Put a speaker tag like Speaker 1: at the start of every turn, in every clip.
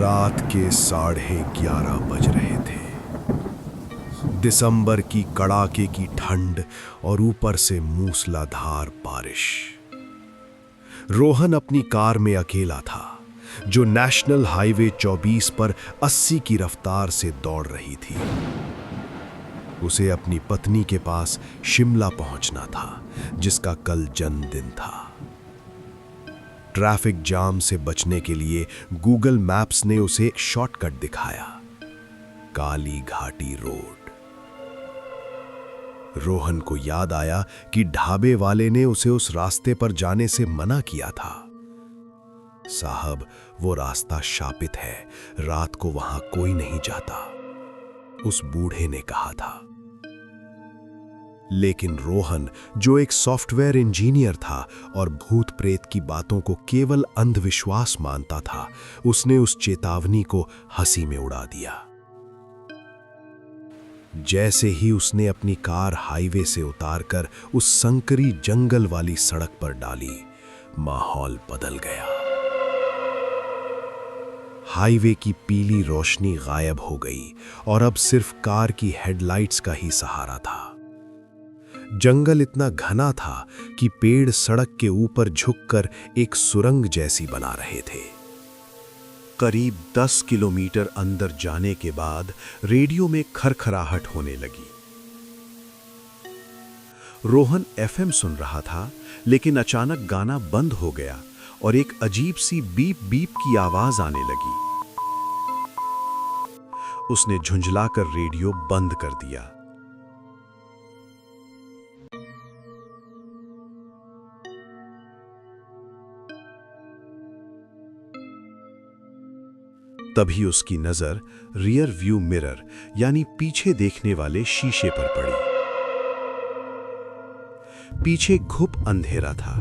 Speaker 1: रात के 11:30 बज रहे थे। दिसंबर की कड़ाके की ठंड और ऊपर से मूसलाधार बारिश। रोहन अपनी कार में अकेला था, जो नेशनल हाईवे 24 पर 80 की रफ्तार से दौड़ रही थी। उसे अपनी पत्नी के पास शिमला पहुंचना था, जिसका कल जन्मदिन था। ट्रैफिक जाम से बचने के लिए गूगल मैप्स ने उसे एक शॉर्टकट दिखाया, काली घाटी रोड। रोहन को याद आया कि ढाबे वाले ने उसे उस रास्ते पर जाने से मना किया था। साहब, वो रास्ता शापित है, रात को वहां कोई नहीं जाता, उस बूढ़े ने कहा था। लेकिन रोहन, जो एक सॉफ्टवेयर इंजीनियर था और भूत प्रेत की बातों को केवल अंधविश्वास मानता था, उसने उस चेतावनी को हंसी में उड़ा दिया। जैसे ही उसने अपनी कार हाईवे से उतारकर उस संकरी जंगल वाली सड़क पर डाली, माहौल बदल गया। हाईवे की पीली रोशनी गायब हो गई और अब सिर्फ कार की हेडलाइट्स का ही सहारा था। जंगल इतना घना था कि पेड़ सड़क के ऊपर झुककर एक सुरंग जैसी बना रहे थे। करीब 10 किलोमीटर अंदर जाने के बाद रेडियो में खरखराहट होने लगी। रोहन एफएम सुन रहा था, लेकिन अचानक गाना बंद हो गया और एक अजीब सी बीप बीप की आवाज आने लगी। उसने झुंझलाकर रेडियो बंद कर दिया। तभी उसकी नजर रियर व्यू मिरर यानी पीछे देखने वाले शीशे पर पड़ी। पीछे घुप अंधेरा था,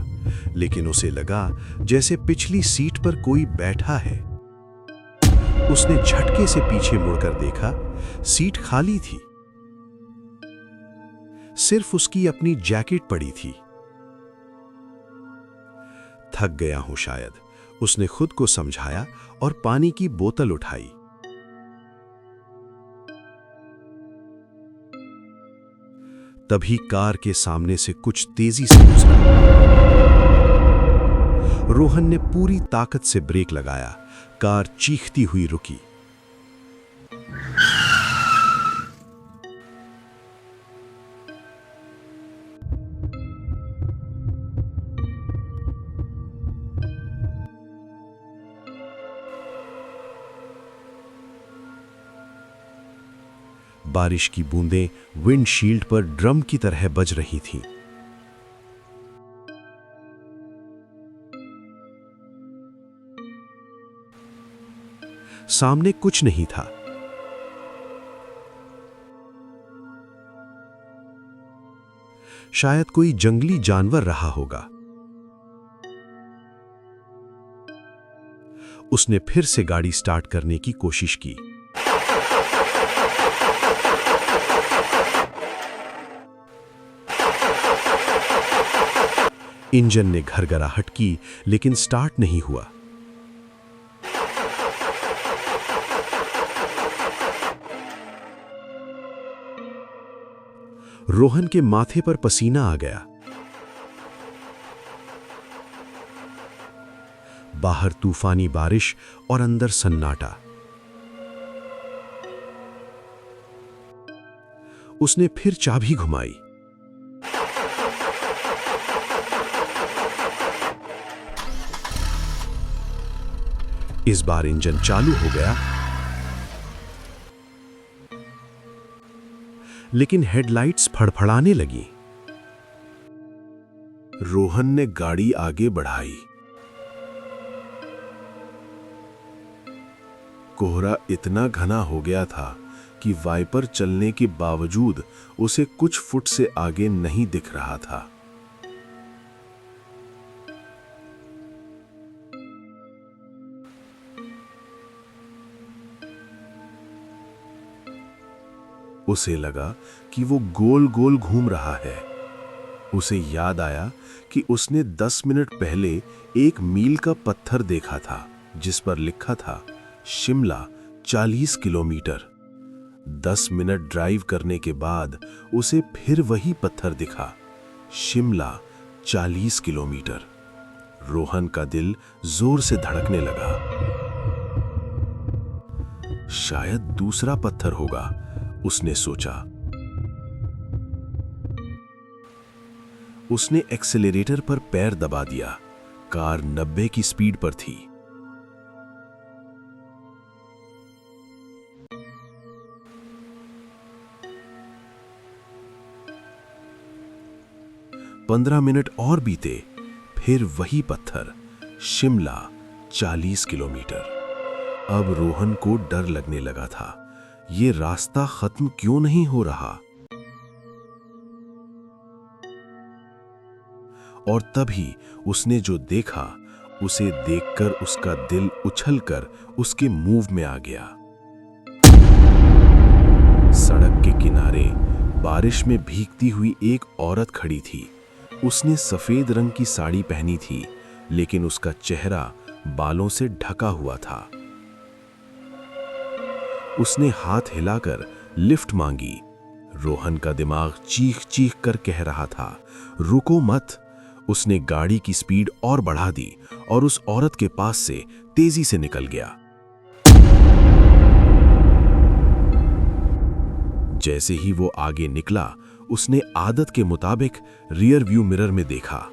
Speaker 1: लेकिन उसे लगा जैसे पिछली सीट पर कोई बैठा है। उसने झटके से पीछे मुड़कर देखा, सीट खाली थी। सिर्फ उसकी अपनी जैकेट पड़ी थी। थक गया हूं शायद, उसने खुद को समझाया और पानी की बोतल उठाई। तभी कार के सामने से कुछ तेजी से गुजरा। रोहन ने पूरी ताकत से ब्रेक लगाया। कार चीखती हुई रुकी। बारिश की बूंदें विंडशील्ड पर ड्रम की तरह बज रही थीं। सामने कुछ नहीं था। शायद कोई जंगली जानवर रहा होगा। उसने फिर से गाड़ी स्टार्ट करने की कोशिश की। इंजन ने घरघराहट की, लेकिन स्टार्ट नहीं हुआ। रोहन के माथे पर पसीना आ गया। बाहर तूफानी बारिश और अंदर सन्नाटा। उसने फिर चाबी घुमाई। इस बार इंजन चालू हो गया, लेकिन हेडलाइट्स फड़फड़ाने लगी। रोहन ने गाड़ी आगे बढ़ाई। कोहरा इतना घना हो गया था कि वाइपर चलने के बावजूद उसे कुछ फुट से आगे नहीं दिख रहा था। उसे लगा कि वो गोल गोल घूम रहा है। उसे याद आया कि उसने 10 मिनट पहले एक मील का पत्थर देखा था, जिस पर लिखा था शिमला 40 किलोमीटर। 10 मिनट ड्राइव करने के बाद उसे फिर वही पत्थर दिखा। शिमला 40 किलोमीटर। रोहन का दिल जोर से धड़कने लगा। शायद दूसरा पत्थर होगा, उसने सोचा। उसने एक्सेलरेटर पर पैर दबा दिया। कार 90 की स्पीड पर थी। पंद्रह मिनट और बीते, फिर वही पत्थर। शिमला 40 किलोमीटर। अब रोहन को डर लगने लगा था। ये रास्ता खत्म क्यों नहीं हो रहा? और तभी उसने जो देखा, उसे देखकर उसका दिल उछलकर उसके मुंह में आ गया। सड़क के किनारे बारिश में भीगती हुई एक औरत खड़ी थी। उसने सफेद रंग की साड़ी पहनी थी, लेकिन उसका चेहरा बालों से ढका हुआ था। उसने हाथ हिलाकर लिफ्ट मांगी। रोहन का दिमाग चीख चीख कर कह रहा था, रुको मत। उसने गाड़ी की स्पीड और बढ़ा दी और उस औरत के पास से तेजी से निकल गया। जैसे ही वो आगे निकला, उसने आदत के मुताबिक रियर व्यू मिरर में देखा।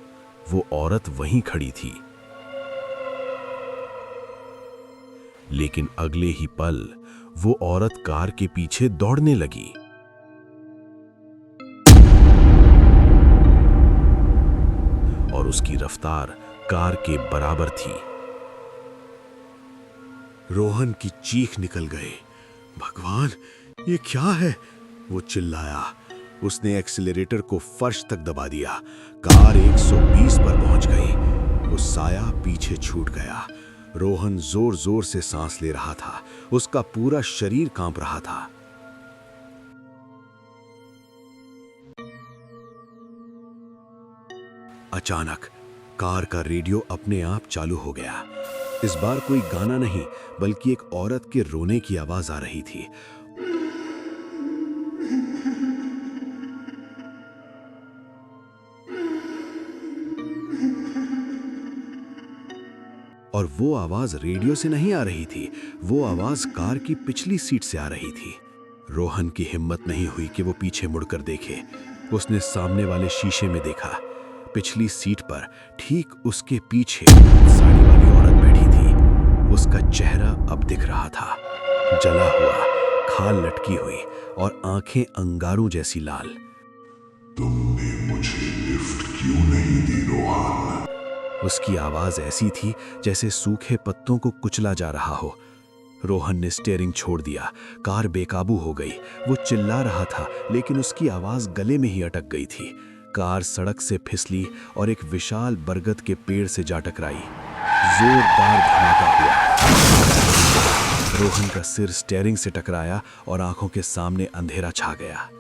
Speaker 1: वो औरत वहीं खड़ी थी। लेकिन अगले ही पल वो औरत कार के पीछे दौड़ने लगी। और उसकी रफ्तार कार के बराबर थी। रोहन की चीख निकल गई। भगवान, ये क्या है? वो चिल्लाया। उसने एक्सीलरेटर को फर्श तक दबा दिया। कार 120 पर पहुंच गई। वो साया पीछे छूट गया। रोहन जोर जोर से सांस ले रहा था। उसका पूरा शरीर कांप रहा था। अचानक कार का रेडियो अपने आप चालू हो गया। इस बार कोई गाना नहीं, बल्कि एक औरत के रोने की आवाज आ रही थी। और वो आवाज रेडियो से नहीं आ रही थी, वो आवाज कार की पिछली सीट से आ रही थी। रोहन की हिम्मत नहीं हुई कि वो पीछे मुड़कर देखे। उसने सामने वाले शीशे में देखा। पिछली सीट पर ठीक उसके पीछे साड़ी वाली औरत बैठी थी। उसका चेहरा अब दिख रहा था, जला हुआ, खाल लटकी हुई और आंखें अंगारों जैसी लाल।
Speaker 2: तुमने मुझे लिफ्ट क्यों नहीं दी रोहन?
Speaker 1: उसकी आवाज ऐसी थी जैसे सूखे पत्तों को कुचला जा रहा हो। रोहन ने स्टीयरिंग छोड़ दिया। कार बेकाबू हो गई। वो चिल्ला रहा था, लेकिन उसकी आवाज गले में ही अटक गई थी। कार सड़क से फिसली और एक विशाल बरगद के पेड़ से जा टकराई। जोरदार धमाका हुआ। रोहन का सिर स्टीयरिंग से टकराया और आंखों के सामने अंधेरा छा गया।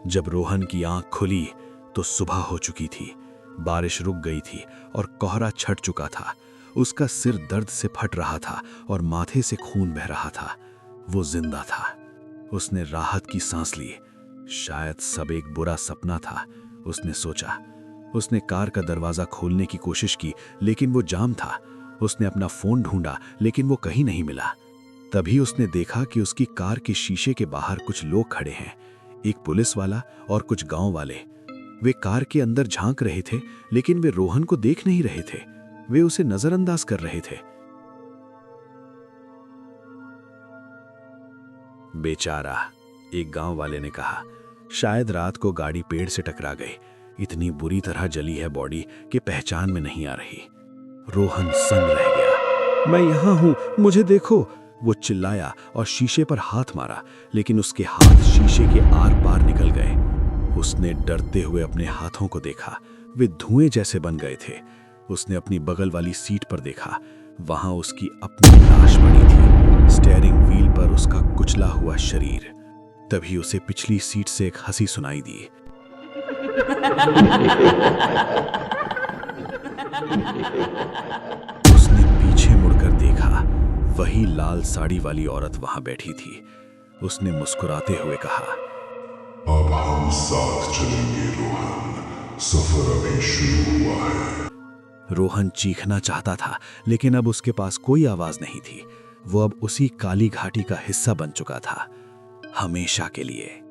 Speaker 1: जब रोहन की आंख खुली तो सुबह हो चुकी थी। बारिश रुक गई थी और कोहरा छट चुका था। उसका सिर दर्द से फट रहा था और माथे से खून बह रहा था। वो जिंदा था। उसने राहत की सांस ली। शायद सब एक बुरा सपना था, उसने सोचा। उसने कार का दरवाजा खोलने की कोशिश की, लेकिन वो जाम था। उसने अपना फोन ढूंढा, लेकिन वो कहीं नहीं मिला। तभी उसने देखा कि उसकी कार के शीशे के बाहर कुछ लोग खड़े हैं, एक पुलिस वाला और कुछ गांव वाले। वे कार के अंदर झांक रहे थे, लेकिन वे रोहन को देख नहीं रहे थे। वे उसे नजरअंदाज कर रहे थे। बेचारा, एक गांव वाले ने कहा। शायद रात को गाड़ी पेड़ से टकरा गई। इतनी बुरी तरह जली है बॉडी कि पहचान में नहीं आ रही। रोहन सन्न रह गया। मैं यहां हूं, मुझे देखो, वो चिल्लाया और शीशे पर हाथ मारा, लेकिन उसके हाथ शीशे के आर पार निकल गए। उसने डरते हुए अपने हाथों को देखा। वे धुएं जैसे बन गए थे। उसने अपनी बगल वाली सीट पर देखा। वहां उसकी अपनी लाश पड़ी थी, स्टीयरिंग व्हील पर उसका कुचला हुआ शरीर। तभी उसे पिछली सीट से एक हंसी सुनाई दी। उसने पीछे मुड़कर देखा, वही लाल साड़ी वाली औरत वहां बैठी थी। उसने मुस्कुराते हुए कहा,
Speaker 2: अब हम साथ चलेंगे रोहन, सफर अभी शुरू हुआ है।
Speaker 1: रोहन चीखना चाहता था, लेकिन अब उसके पास कोई आवाज नहीं थी। वो अब उसी काली घाटी का हिस्सा बन चुका था, हमेशा के लिए।